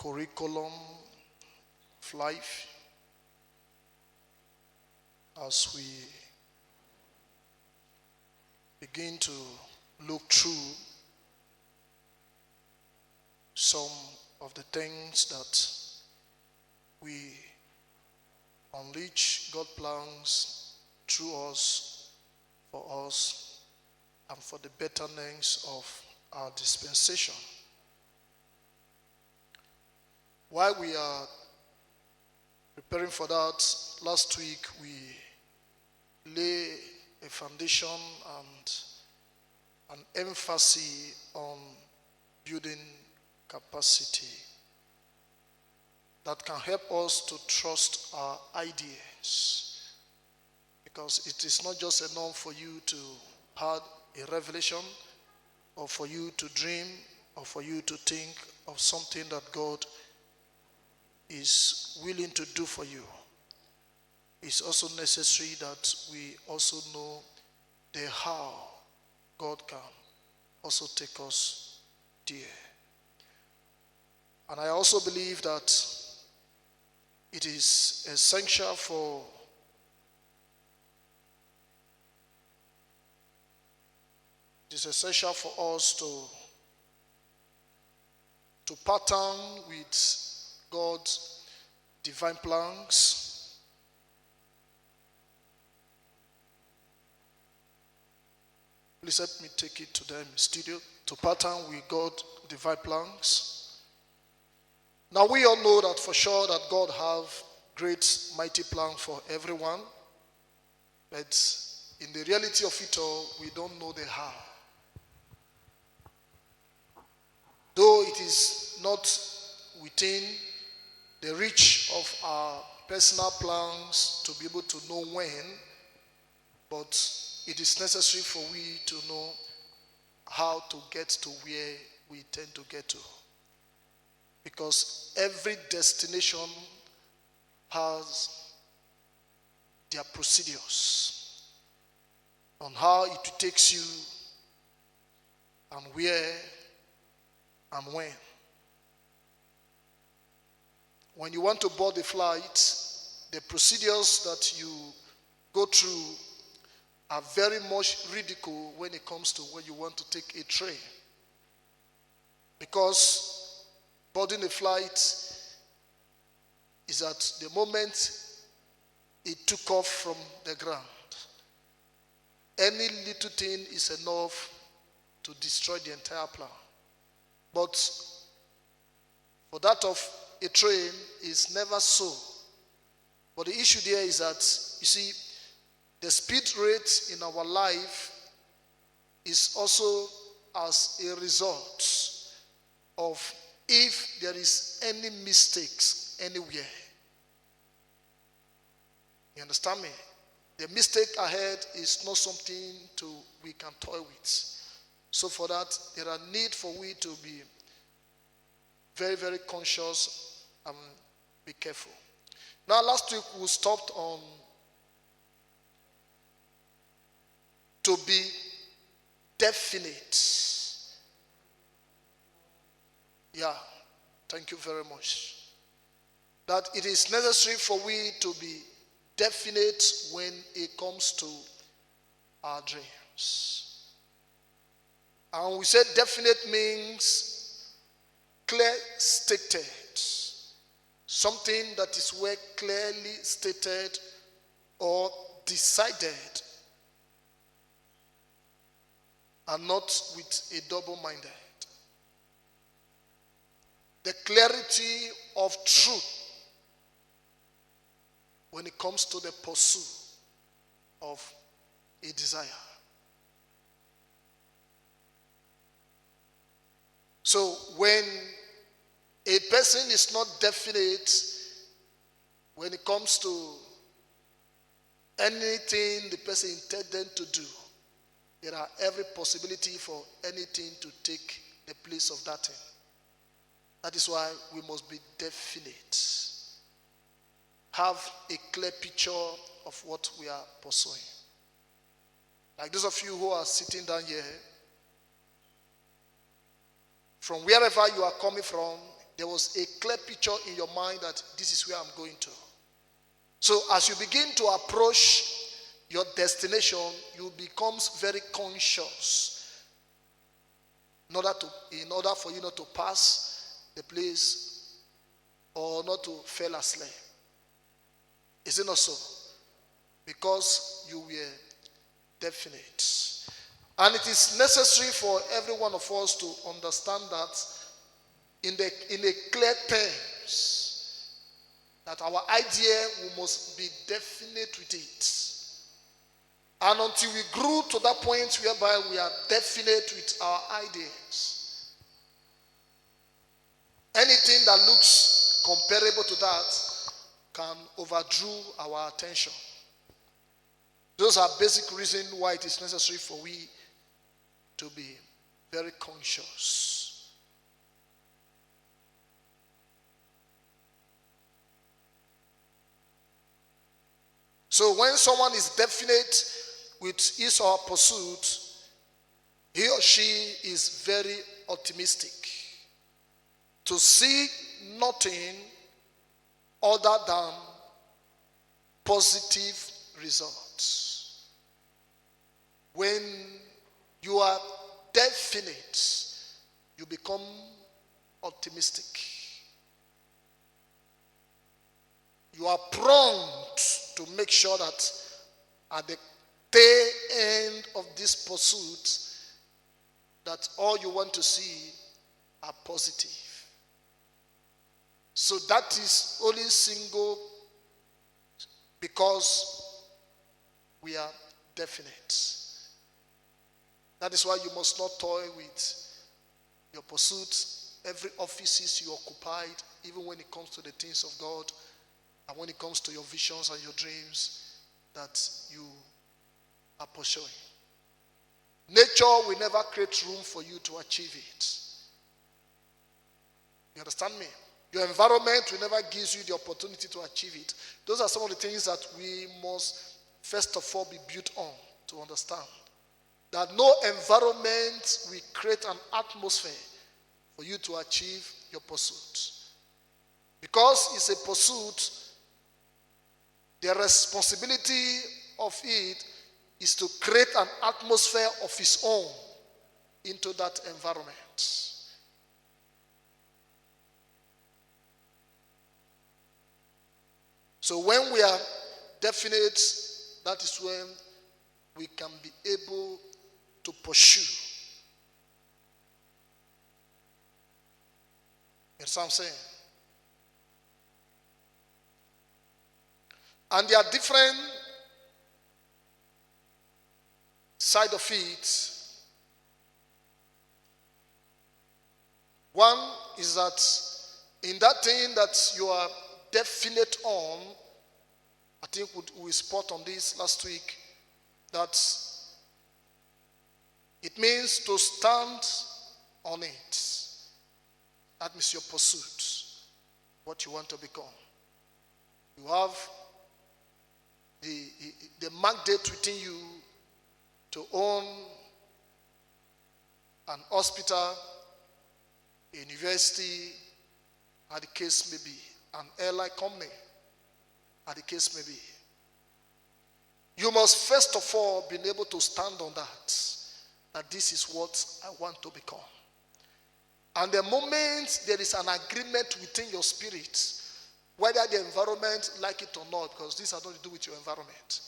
curriculum of life as we begin to look through some of the things that we unleash God plans through us, for us, and for the betterment of our dispensation. While we are preparing for that, last week we lay a foundation and an emphasis on building capacity that can help us to trust our ideas, because it is not just enough for you to have a revelation or for you to dream or for you to think of something that God is willing to do for you. It's also necessary that we also know the how God can also take us there. And I also believe that it is essential for us to pattern with God's divine plans. Please let me take it to them in studio. To pattern with God's divine plans. Now we all know that for sure that God have great mighty plan for everyone, but in the reality of it all, we don't know the how. Though it is not within the reach of our personal plans to be able to know when, but it is necessary for we to know how to get to where we tend to get to. Because every destination has their procedures on how it takes you and where and when. When you want to board a flight, the procedures that you go through are very much ridiculed when it comes to when you want to take a train. Because boarding a flight is at the moment it took off from the ground. Any little thing is enough to destroy the entire plan. But for that of a train is never so. But the issue there is that, you see, the speed rate in our life is also as a result of if there is any mistakes anywhere. You understand me? The mistake ahead is not something we can toy with. So for that, there are need for we to be very, very conscious and be careful. Now, last week we stopped on to be definite. Yeah, thank you very much. That it is necessary for we to be definite when it comes to our dreams. And we said definite means clear stated. Something that is well clearly stated or decided, and not with a double-minded. The clarity of truth when it comes to the pursuit of a desire. So when a person is not definite when it comes to anything the person intended to do, there are every possibility for anything to take the place of that thing. That is why we must be definite. Have a clear picture of what we are pursuing. Like those of you who are sitting down here, from wherever you are coming from, there was a clear picture in your mind that this is where I'm going to. So as you begin to approach your destination, you become very conscious in order for you not to pass the place or not to fall asleep. Is it not so? Because you were definite. And it is necessary for every one of us to understand that in a clear terms, that our idea, we must be definite with it. And until we grew to that point whereby we are definite with our ideas, anything that looks comparable to that can overdraw our attention. Those are basic reasons why it is necessary for we to be very conscious. So when someone is definite with his or her pursuit, he or she is very optimistic to see nothing other than positive results. When you are definite, you become optimistic. You are prompt to make sure that at the tail end of this pursuit, that all you want to see are positive. So that is only single because we are definite. That is why you must not toy with your pursuit. Every office you occupied, even when it comes to the things of God, and when it comes to your visions and your dreams that you are pursuing. Nature will never create room for you to achieve it. You understand me? Your environment will never give you the opportunity to achieve it. Those are some of the things that we must first of all be built on to understand. That no environment will create an atmosphere for you to achieve your pursuit. Because it's a pursuit, the responsibility of it is to create an atmosphere of its own into that environment. So when we are definite, that is when we can be able to pursue. You understand what I'm saying? And there are different side of it. One is that in that thing that you are definite on, I think we spoke on this last week, that it means to stand on it. That means your pursuit, what you want to become. You have the mandate within you to own an hospital, a university, as the case may be, an airline company, as the case may be. You must first of all be able to stand on that this is what I want to become. And the moment there is an agreement within your spirit, whether the environment like it or not, because this has nothing to do with your environment.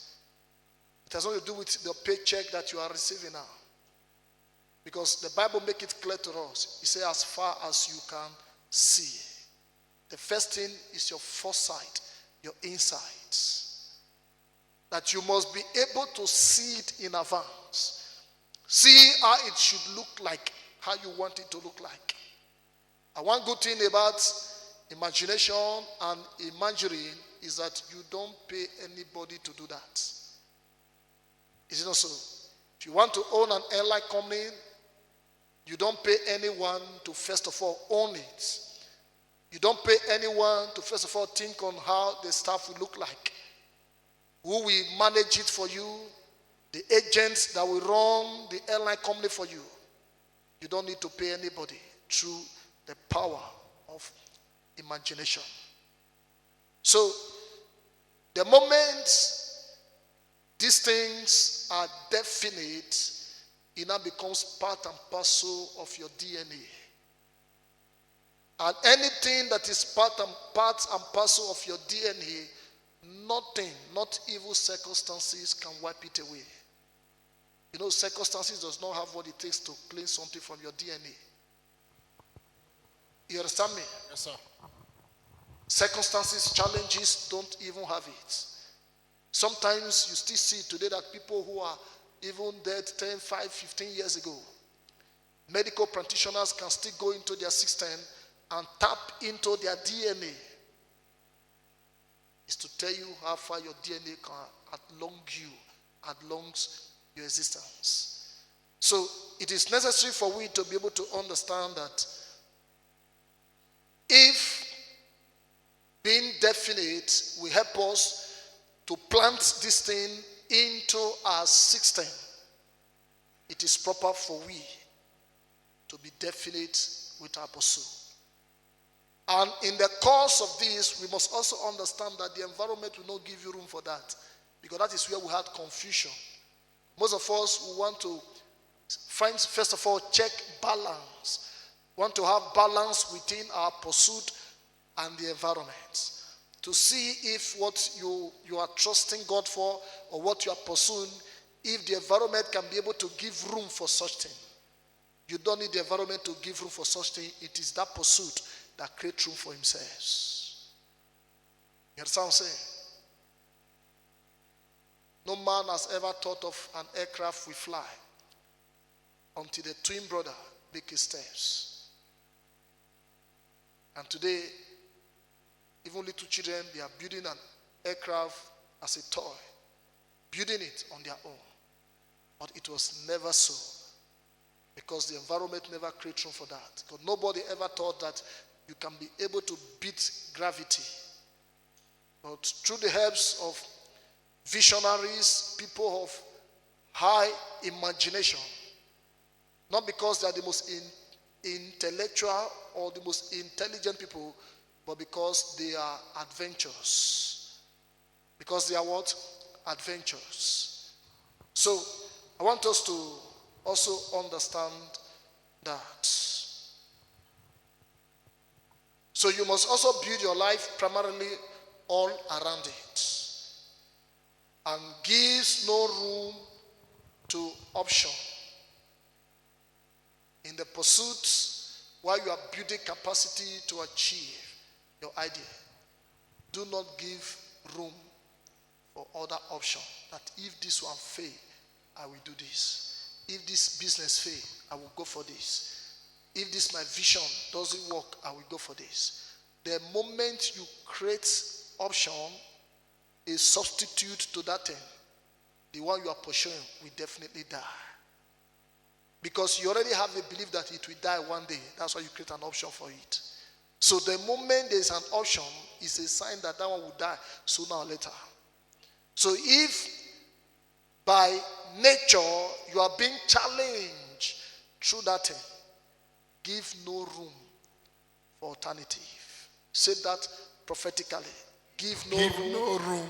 It has nothing to do with the paycheck that you are receiving now. Because the Bible makes it clear to us. It says as far as you can see. The first thing is your foresight, your insights. That you must be able to see it in advance. See how it should look like, how you want it to look like. And one good thing about imagination and imagining is that you don't pay anybody to do that. Is it not so? If you want to own an airline company, you don't pay anyone to first of all own it. You don't pay anyone to first of all think on how the staff will look like. Who will manage it for you? The agents that will run the airline company for you. You don't need to pay anybody through the power of imagination. So, the moment these things are definite, it now becomes part and parcel of your DNA. And anything that is part and parcel of your DNA, nothing, not evil circumstances, can wipe it away. You know, circumstances does not have what it takes to clean something from your DNA. You understand me? Yes, sir. Circumstances, challenges don't even have it. Sometimes you still see today that people who are even dead 10, 5, 15 years ago, medical practitioners can still go into their system and tap into their DNA. It's to tell you how far your DNA can outlongs your existence. So it is necessary for we to be able to understand that if being definite will help us to plant this thing into our system, it is proper for we to be definite with our pursuit. And in the course of this, we must also understand that the environment will not give you room for that, because that is where we had confusion. Most of us want to find, first of all, check balance. Want to have balance within our pursuit and the environment, to see if what you are trusting God for or what you are pursuing, if the environment can be able to give room for such thing. You don't need the environment to give room for such thing. It is that pursuit that creates room for himself. You understand what I'm saying? No man has ever thought of an aircraft will fly until the twin brother make his steps. And today, even little children, they are building an aircraft as a toy, building it on their own. But it was never so, because the environment never created room for that. Because nobody ever thought that you can be able to beat gravity. But through the helps of visionaries, people of high imagination, not because they are the most intellectual or the most intelligent people, but because they are adventurous. Because they are what? Adventurous. So, I want us to also understand that. So you must also build your life primarily all around it, and gives no room to option. In the pursuit, while you are building capacity to achieve your idea, do not give room for other option. That if this one fail, I will do this. If this business fail, I will go for this. If this my vision doesn't work, I will go for this. The moment you create option, a substitute to that thing, the one you are pursuing will definitely die. Because you already have the belief that it will die one day. That's why you create an option for it. So the moment there is an option, it's a sign that that one will die sooner or later. So if by nature you are being challenged through that thing, give no room for alternative. Say that prophetically. Give no room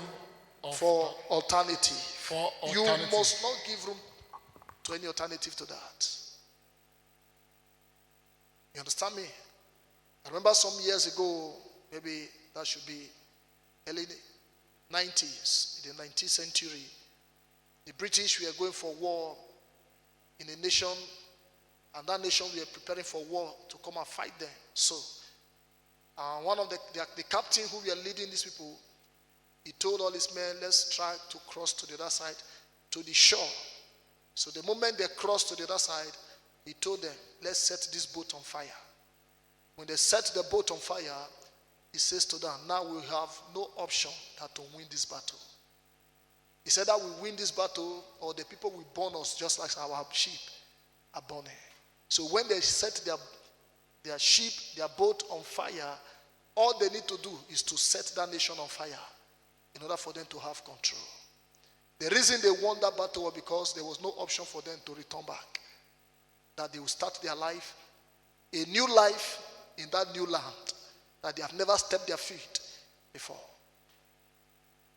for alternative. You must not give room to any alternative to that. You understand me? I remember some years ago, maybe that should be early 90s, in the 19th century, the British were going for war in a nation, and that nation were preparing for war to come and fight them. So, one of the captain who were leading these people, he told all his men, let's try to cross to the other side, to the shore. So the moment they crossed to the other side, he told them, let's set this boat on fire. When they set the boat on fire, he says to them, now we have no option than to win this battle. He said that we win this battle, or the people will burn us just like our sheep are burning. So when they set their sheep, their boat on fire, all they need to do is to set that nation on fire in order for them to have control. The reason they won that battle was because there was no option for them to return back. That they will start their life, a new life in that new land that they have never stepped their feet before.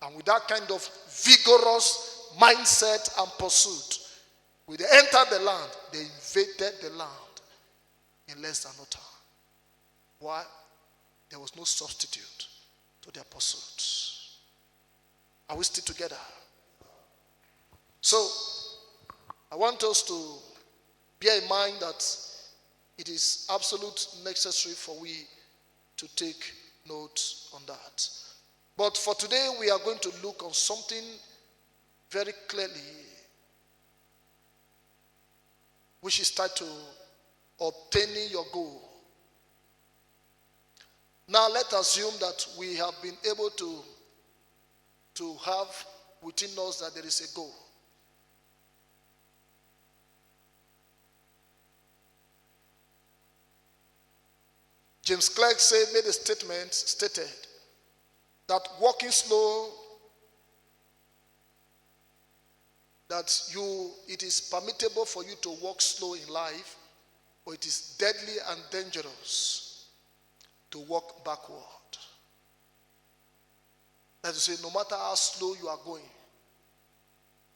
And with that kind of vigorous mindset and pursuit, when they entered the land, they invaded the land in less than no time. Why? There was no substitute to their pursuits. Are we still together? So, I want us to bear in mind that it is absolutely necessary for we to take note on that. But for today, we are going to look on something very clearly, which is titled Obtaining Your Goal. Now, let's assume that we have been able to have within us that there is a goal. James Clerk made a statement, stated that walking slow, that it is permittable for you to walk slow in life, but it is deadly and dangerous to walk backward. That is to say, no matter how slow you are going,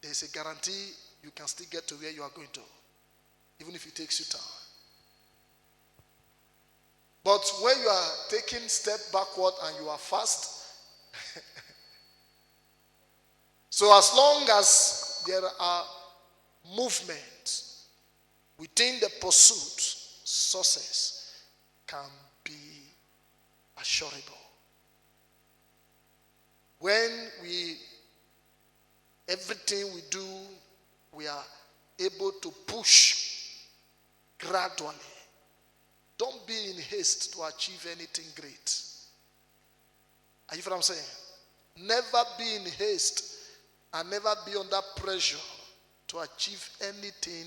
there is a guarantee you can still get to where you are going to, even if it takes you time. But when you are taking step backward and you are fast, so as long as there are movements within the pursuit, success can be assurable. When everything we do, we are able to push gradually. Don't be in haste to achieve anything great. Are you what I'm saying? Never be in haste and never be under pressure to achieve anything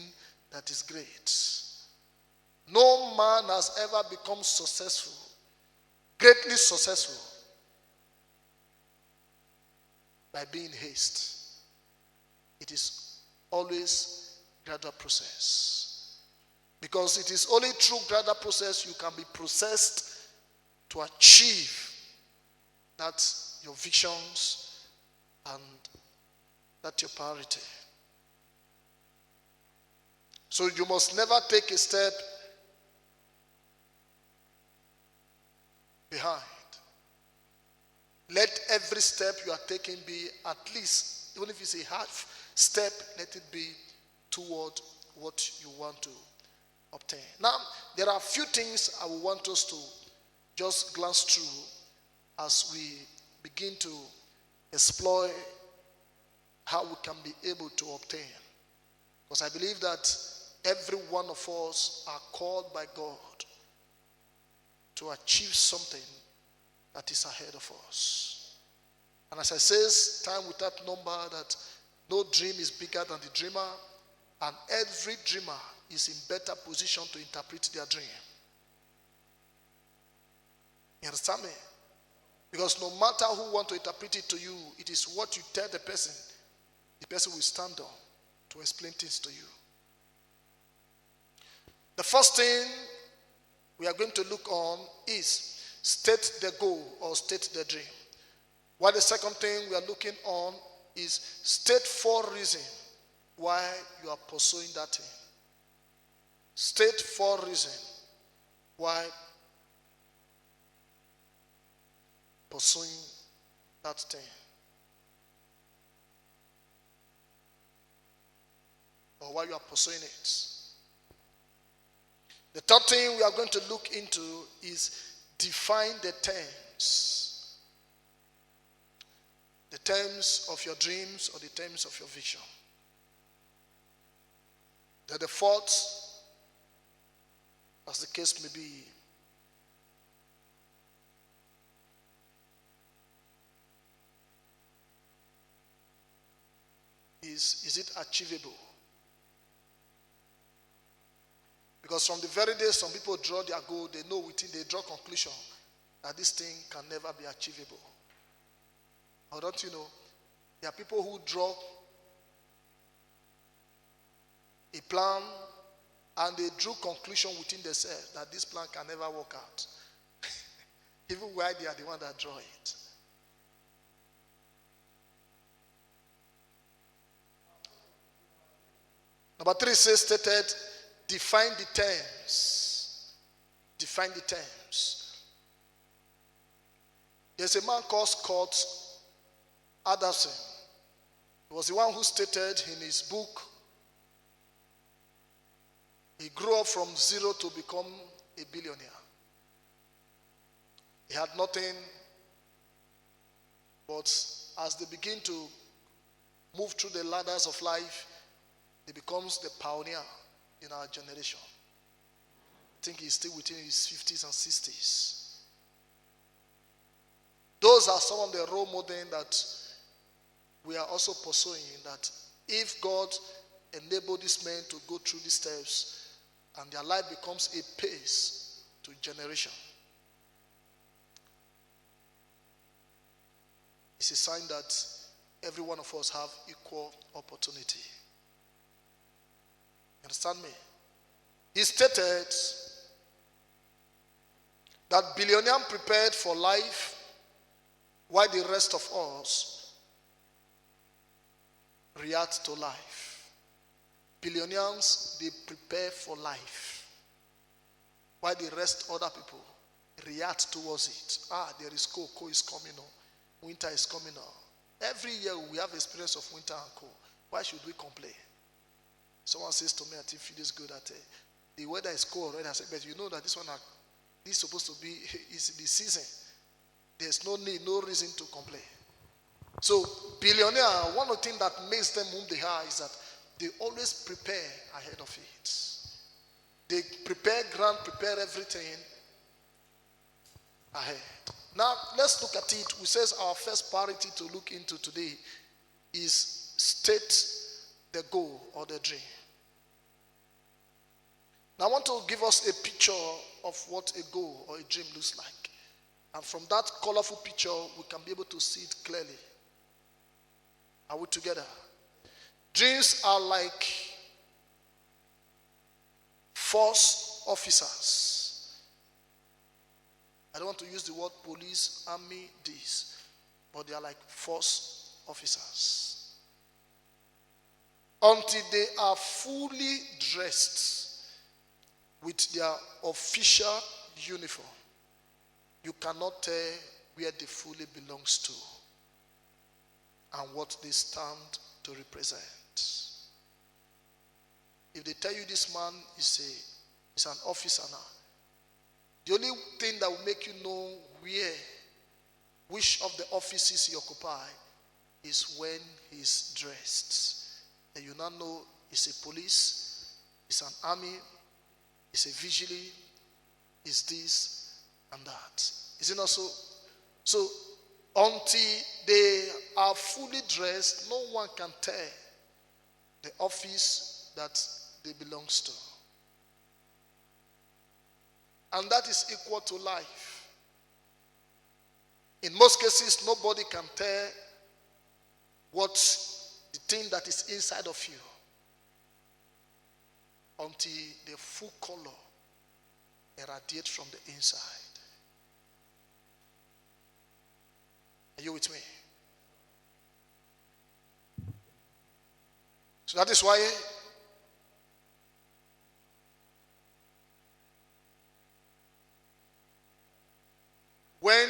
that is great. No man has ever become successful, greatly successful, by being in haste. It is always a gradual process. Because it is only through gradual process you can be processed to achieve that your visions and that your priority. So you must never take a step behind. Let every step you are taking be at least, even if it's a half step, let it be toward what you want to obtain. Now, there are a few things I will want us to just glance through as we begin to explore how we can be able to obtain. Because I believe that every one of us are called by God to achieve something that is ahead of us. And as I says time without number, that no dream is bigger than the dreamer, and every dreamer is in better position to interpret their dream. You understand me? Because no matter who want to interpret it to you, it is what you tell the person will stand on to explain things to you. The first thing we are going to look on is state the goal or state the dream. While the second thing we are looking on is state 4 reasons why you are pursuing that thing. State 4 reasons why pursuing that thing. Or why you are pursuing it. The third thing we are going to look into is define the terms. The terms of your dreams or the terms of your vision. Then the fourth, as the case may be, is it achievable? Because from the very day some people draw their goal, they know they draw conclusion that this thing can never be achievable. Or don't you know, there are people who draw a plan And they drew conclusion within themselves that this plan can never work out. Even while they are the one that draw it. Number 3 says stated, define the terms. Define the terms. There's a man called Scott Adamson. He was the one who stated in his book, he grew up from zero to become a billionaire. He had nothing, but as they begin to move through the ladders of life, he becomes the pioneer in our generation. I think he's still within his 50s and 60s. Those are some of the role models that we are also pursuing, that if God enabled these men to go through these steps, and their life becomes a pace to generation, it's a sign that every one of us have equal opportunity. You understand me? He stated that billionaires prepared for life while the rest of us react to life. Billionaires, they prepare for life while the rest other people react towards it. There is cold is coming on. Winter is coming on. Every year we have experience of winter and cold. Why should we complain? Someone says to me, I think it is good that the weather is cold already. I said, but you know that this is supposed to be is the season. There's no need, no reason to complain. So billionaire, one of the things that makes them whom they are is that they always prepare ahead of it. They prepare everything ahead. Now, let's look at it. We says our first priority to look into today is state the goal or the dream. Now, I want to give us a picture of what a goal or a dream looks like. And from that colorful picture, we can be able to see it clearly. Are we together? Dreams are like force officers. I don't want to use the word police, army, this, but they are like force officers. Until they are fully dressed with their official uniform, you cannot tell where they fully belongs to and what they stand to represent. If they tell you this man is an officer now, the only thing that will make you know which of the offices he occupy is when he's dressed. And you now know he's a police, he's an army, he's a vigilante, he's this and that. Is it not so? So until they are fully dressed, no one can tell the office that they belong to. And that is equal to life. In most cases, nobody can tell what the thing that is inside of you until the full color irradiates from the inside. Are you with me? So that is why when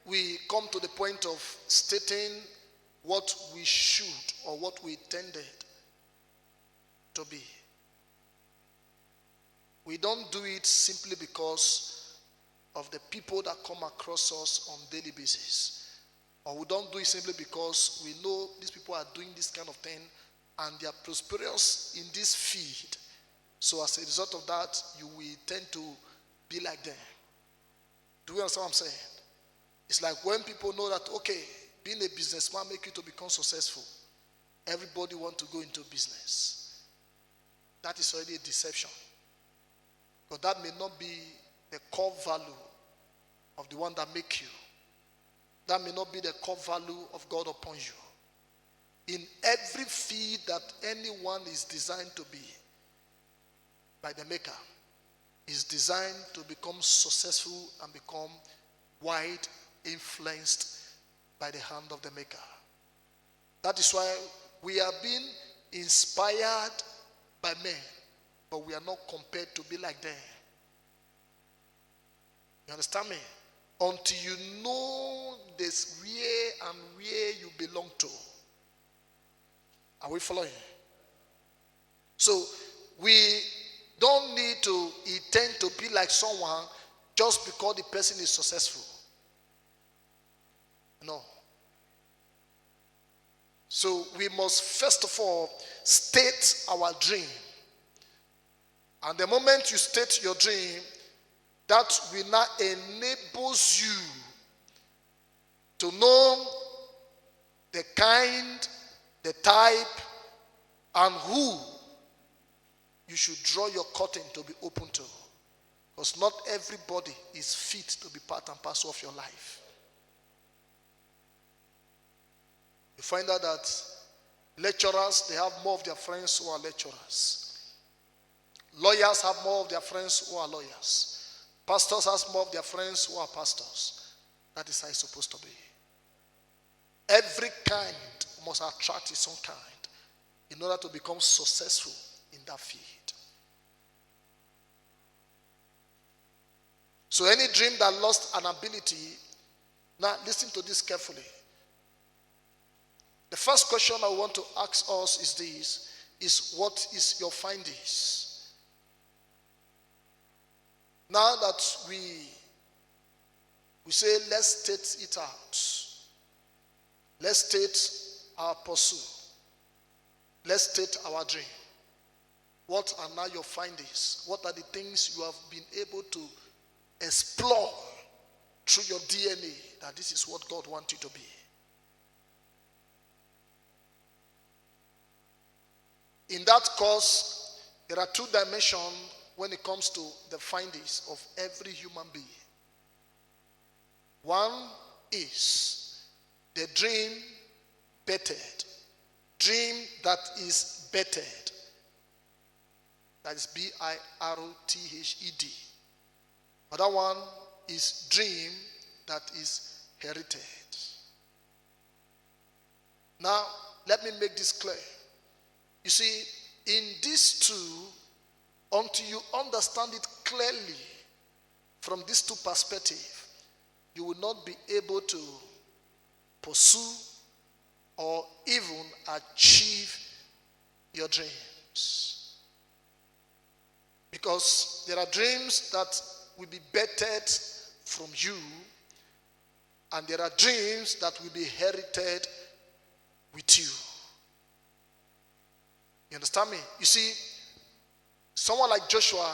we come to the point of stating what we should or what we intended to be, we don't do it simply because of the people that come across us on a daily basis. Or we don't do it simply because we know these people are doing this kind of thing and they are prosperous in this field. So as a result of that, you will tend to be like them. Do you understand what I'm saying? It's like when people know that, okay, being a businessman makes you to become successful. Everybody wants to go into business. That is already a deception. But that may not be the core value of the one that makes you. That may not be the core value of God upon you. In every field that anyone is designed to be, by the maker is designed to become successful and become wide influenced by the hand of the maker. That is why we are being inspired by men, but we are not compared to be like them. You understand me? Until you know this where you belong to. Are we following? So we don't need to intend to be like someone just because the person is successful. No. So we must first of all state our dream. And the moment you state your dream, that will now enables you to know the kind, the type, and who you should draw your curtain to be open to. Because not everybody is fit to be part and parcel of your life. You find out that lecturers, they have more of their friends who are lecturers. Lawyers have more of their friends who are lawyers. Pastors have more of their friends who are pastors. That is how it's supposed to be. Every kind must attract its own kind in order to become successful in that field. So any dream that lost an ability, now listen to this carefully. The first question I want to ask us is this, is what is your findings? Now that we say let's state it out. Let's state our pursuit. Let's state our dream. What are now your findings? What are the things you have been able to explore through your DNA that this is what God wants you to be? In that course, there are two dimensions when it comes to the findings of every human being. One is the dream bettered. Dream that is bettered. That is B-I-R-O-T-H-E-D. Another one is dream that is herited. Now, let me make this clear. You see, in these two, until you understand it clearly from these two perspectives, you will not be able to pursue or even achieve your dreams. Because there are dreams that will be bettered from you, and there are dreams that will be inherited with you. You understand me? You see, someone like Joshua,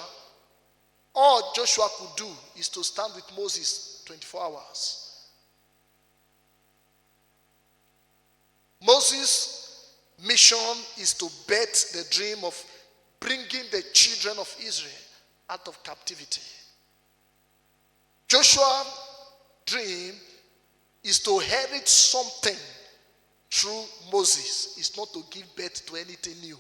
all Joshua could do is to stand with Moses 24 hours. Moses' mission is to bet the dream of bringing the children of Israel out of captivity. Joshua's dream is to inherit something through Moses. It's not to give birth to anything new.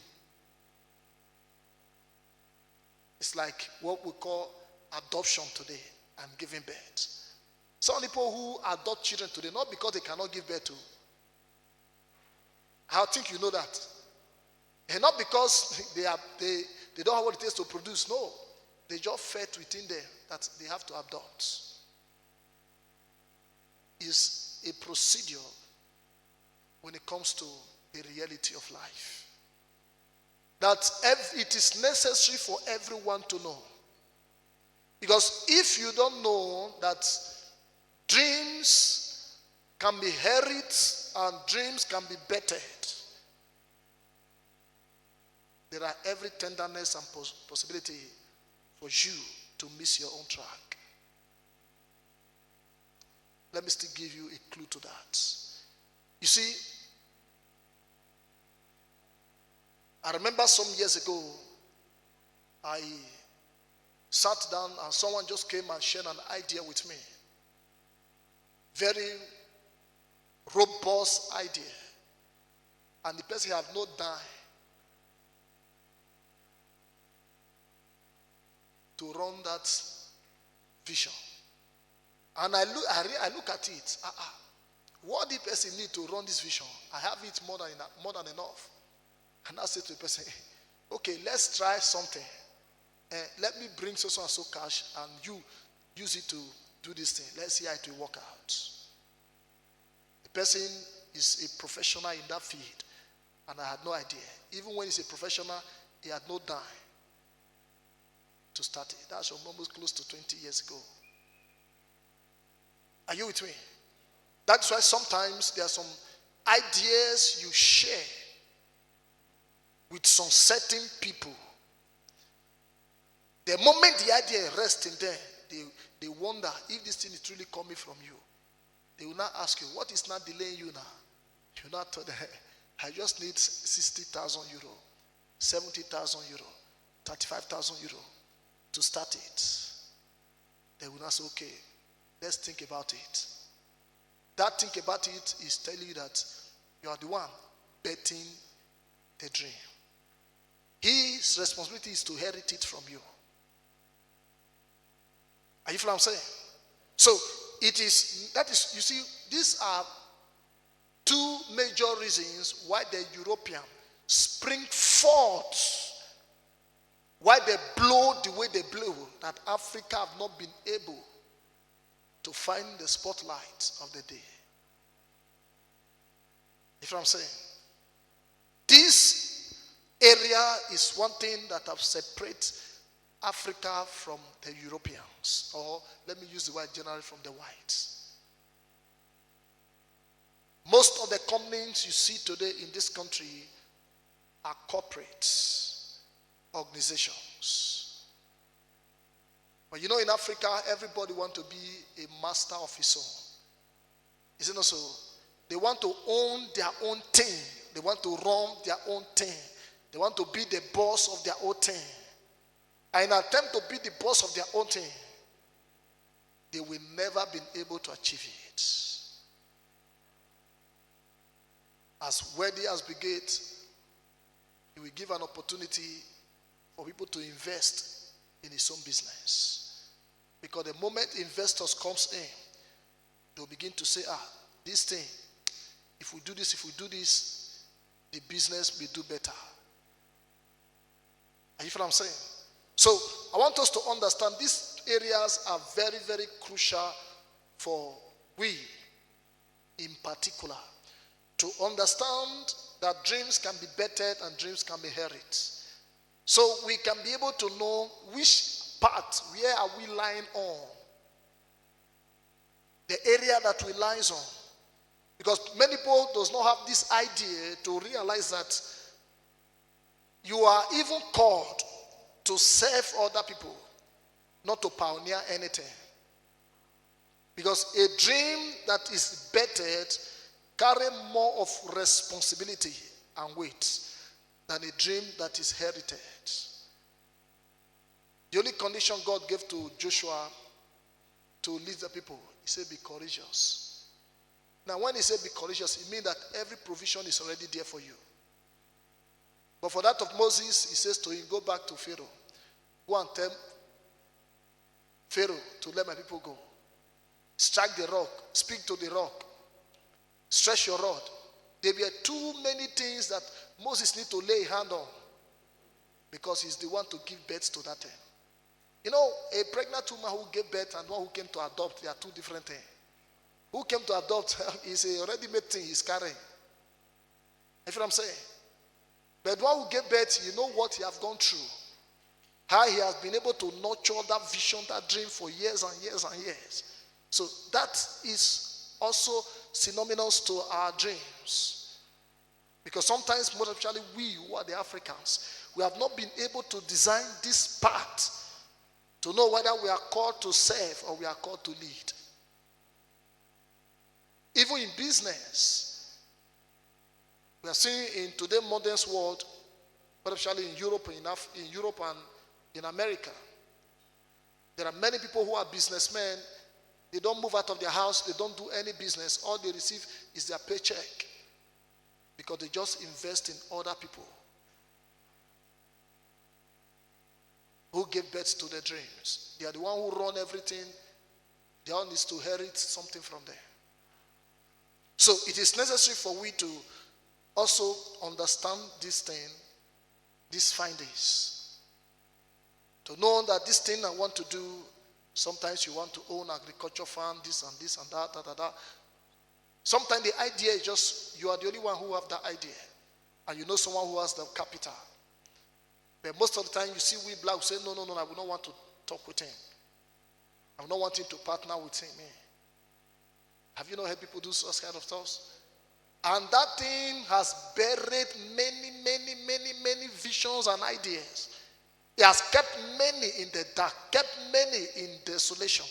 It's like what we call adoption today and giving birth. Some people who adopt children today, not because they cannot give birth to. I think you know that. And not because they don't have what it takes to produce. No. They just felt within them that they have to adopt. It's a procedure when it comes to the reality of life. That it is necessary for everyone to know. Because if you don't know that dreams can be inherited and dreams can be bettered, there are every tenderness and possibility for you to miss your own track. Let me still give you a clue to that. You see, I remember some years ago, I sat down and someone just came and shared an idea with me. Very robust idea. And the person had no dime. to run that vision. And I look at it. What the person need to run this vision? I have it more than enough. And I say to the person, okay, let's try something. Let me bring so and so cash, and you use it to do this thing. Let's see how it will work out. The person is a professional in that field, and I had no idea. Even when he's a professional, he had no dime to start it. That's almost close to 20 years ago. Are you with me? That's why sometimes there are some ideas you share with some certain people. The moment the idea rests in them, they wonder if this thing is truly coming from you. They will not ask you, what is not delaying you now? You not tell them, I just need 60,000 euro, 70,000 euro, 35,000 euro to start it. They will not say, okay, let's think about it. That think about it is telling you that you are the one betting the dream. His responsibility is to inherit it from you. Are you following what I'm saying? So you see, these are two major reasons why the European spring forth, why they blow the way they blow, that Africa have not been able to find the spotlight of the day. You know what I'm saying? This area is one thing that have separated Africa from the Europeans, or let me use the word generally, from the whites. Most of the companies you see today in this country are corporate organizations. But you know, in Africa, everybody wants to be a master of his own. Is it not so? They want to own their own thing. They want to run their own thing. They want to be the boss of their own thing. And in an attempt to be the boss of their own thing, they will never be able to achieve it. As worthy as Brigade, he will give an opportunity for people to invest in his own business. Because the moment investors comes in, they'll begin to say, this thing, if we do this, the business will do better. Are you following what I'm saying? So I want us to understand these areas are very, very crucial for we in particular to understand that dreams can be bettered and dreams can be inherited. So we can be able to know which part, where are we lying on, the area that we lies on. Because many people does not have this idea to realize that you are even called to serve other people, not to pioneer anything. Because a dream that is bettered carries more of responsibility and weight than a dream that is herited. The only condition God gave to Joshua to lead the people, he said, be courageous. Now, when he said be courageous, it means that every provision is already there for you. But for that of Moses, he says to him, go back to Pharaoh. Go and tell Pharaoh to let my people go. Strike the rock. Speak to the rock. Stretch your rod. There were too many things that Moses need to lay a hand on, because he's the one to give birth to that thing. You know, a pregnant woman who gave birth and one who came to adopt, they are two different things. Who came to adopt is a ready-made thing he's carrying. You know what I'm saying? But one who gave birth, you know what he has gone through. How he has been able to nurture that vision, that dream for years and years and years. So that is also synonymous to our dreams. Because sometimes, most especially we who are the Africans, we have not been able to design this path to know whether we are called to serve or we are called to lead. Even in business, we are seeing in today's modern world, especially in Europe and in America, there are many people who are businessmen. They don't move out of their house. They don't do any business. All they receive is their paycheck, because they just invest in other people. who gave birth to the dreams. They are the one who run everything. Their own is to inherit something from them. So it is necessary for we to also understand this thing, these findings. To know that this thing I want to do, sometimes you want to own agriculture farm, this and that. Sometimes the idea is just, you are the only one who have that idea. And you know someone who has the capital. But most of the time you see we black say, no, I will not want to talk with him. I will not want him to partner with him. Have you not heard people do such kind of stuff? And that thing has buried many visions and ideas. It has kept many in the dark, kept many in desolation.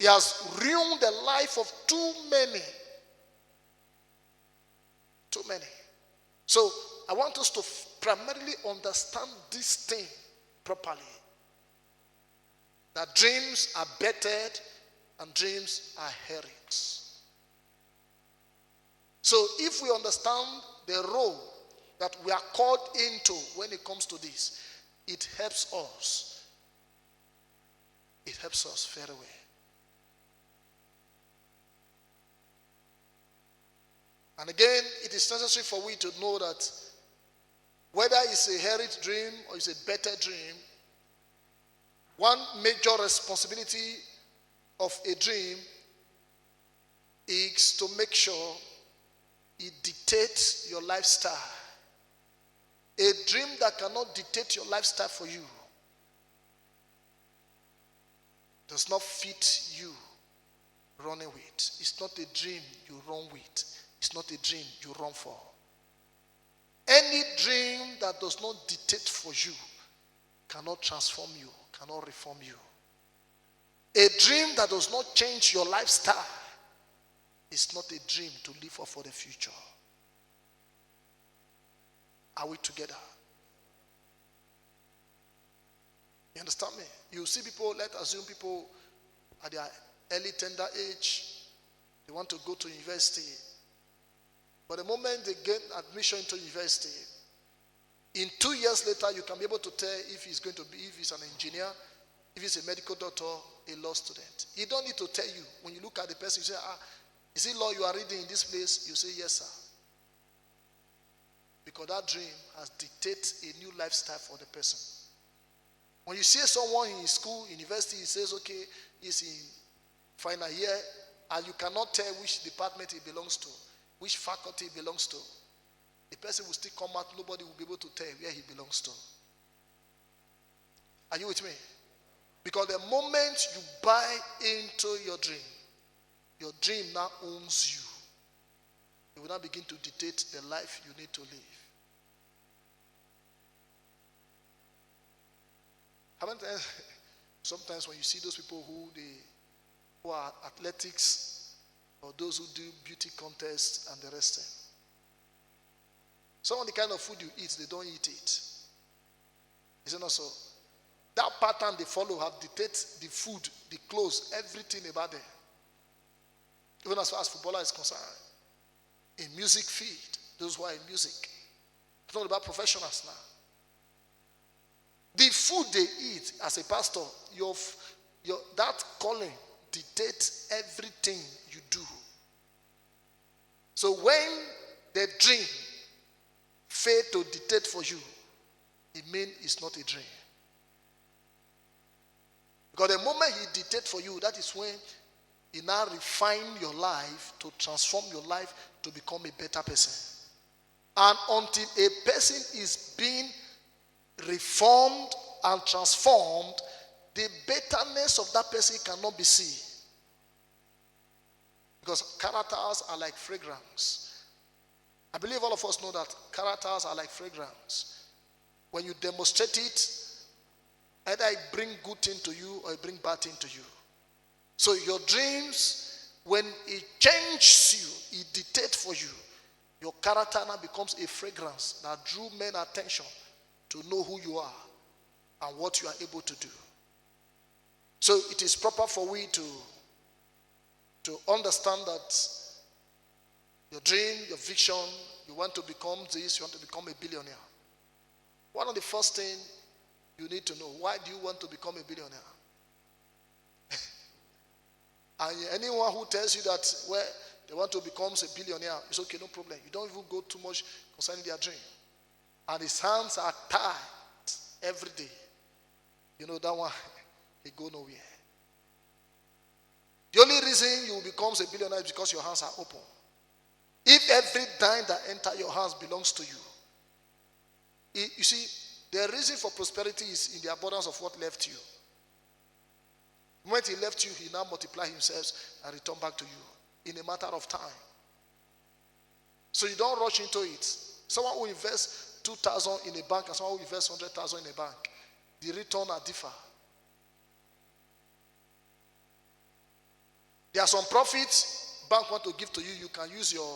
It has ruined the life of too many. Too many. So I want us to primarily understand this thing properly. That dreams are bettered and dreams are herits. So if we understand the role that we are called into when it comes to this, it helps us. It helps us very well. And again, it is necessary for we to know that whether it's a herit dream or it's a better dream, one major responsibility of a dream is to make sure it dictates your lifestyle. A dream that cannot dictate your lifestyle for you does not fit you running with. It's not a dream you run with. It's not a dream you run for. Any dream that does not dictate for you cannot transform you, cannot reform you. A dream that does not change your lifestyle is not a dream to live for the future. Are we together? You understand me? You see people, let's assume people at their early tender age, they want to go to university. But the moment they get admission into university, in 2 years later, you can be able to tell if he's going to be, if he's an engineer, if he's a medical doctor, a law student. He don't need to tell you. When you look at the person, you say, is it law you are reading in this place? You say, yes, sir. Because that dream has dictated a new lifestyle for the person. When you see someone in school, university, he says, okay, he's in final year, and you cannot tell which department he belongs to, which faculty he belongs to. The person will still come out, nobody will be able to tell where he belongs to. Are you with me? Because the moment you buy into your dream now owns you. You will now begin to dictate the life you need to live. Sometimes when you see those people who are athletics or those who do beauty contests and the rest, some of the kind of food you eat, they don't eat it. Is it not so? That pattern they follow have dictated the food, the clothes, everything about them. Even as far as footballer is concerned. In music field, those who are in music. It's not about professionals now. The food they eat as a pastor, that calling dictates everything you do. So when the dream fail to dictate for you, it means it's not a dream. Because the moment he dictates for you, that is when he now refine your life to transform your life to become a better person. And until a person is being reformed and transformed, the betterness of that person cannot be seen. Because characters are like fragrance. I believe all of us know that characters are like fragrance. When you demonstrate it, either it bring good thing to you or it bring bad thing to you. So your dreams, when it changes you, it dictates for you, your character now becomes a fragrance that drew men attention to know who you are and what you are able to do. So it is proper for we to understand that your dream, your vision, you want to become this, you want to become a billionaire. One of the first things You need to know, why do you want to become a billionaire? And anyone who tells you that, well, they want to become a billionaire, it's okay, no problem. You don't even go too much concerning their dream. And his hands are tied every day. You know that one, he go nowhere. The only reason you will become a billionaire is because your hands are open. If every dime that enter your hands belongs to you, you see, the reason for prosperity is in the abundance of what left you. When he left you, he now multiply himself and return back to you in a matter of time. So you don't rush into it. Someone who invests 2,000 in a bank and someone who invests 100,000 in a bank, the return are differ. There are some profits bank want to give to you. You can use your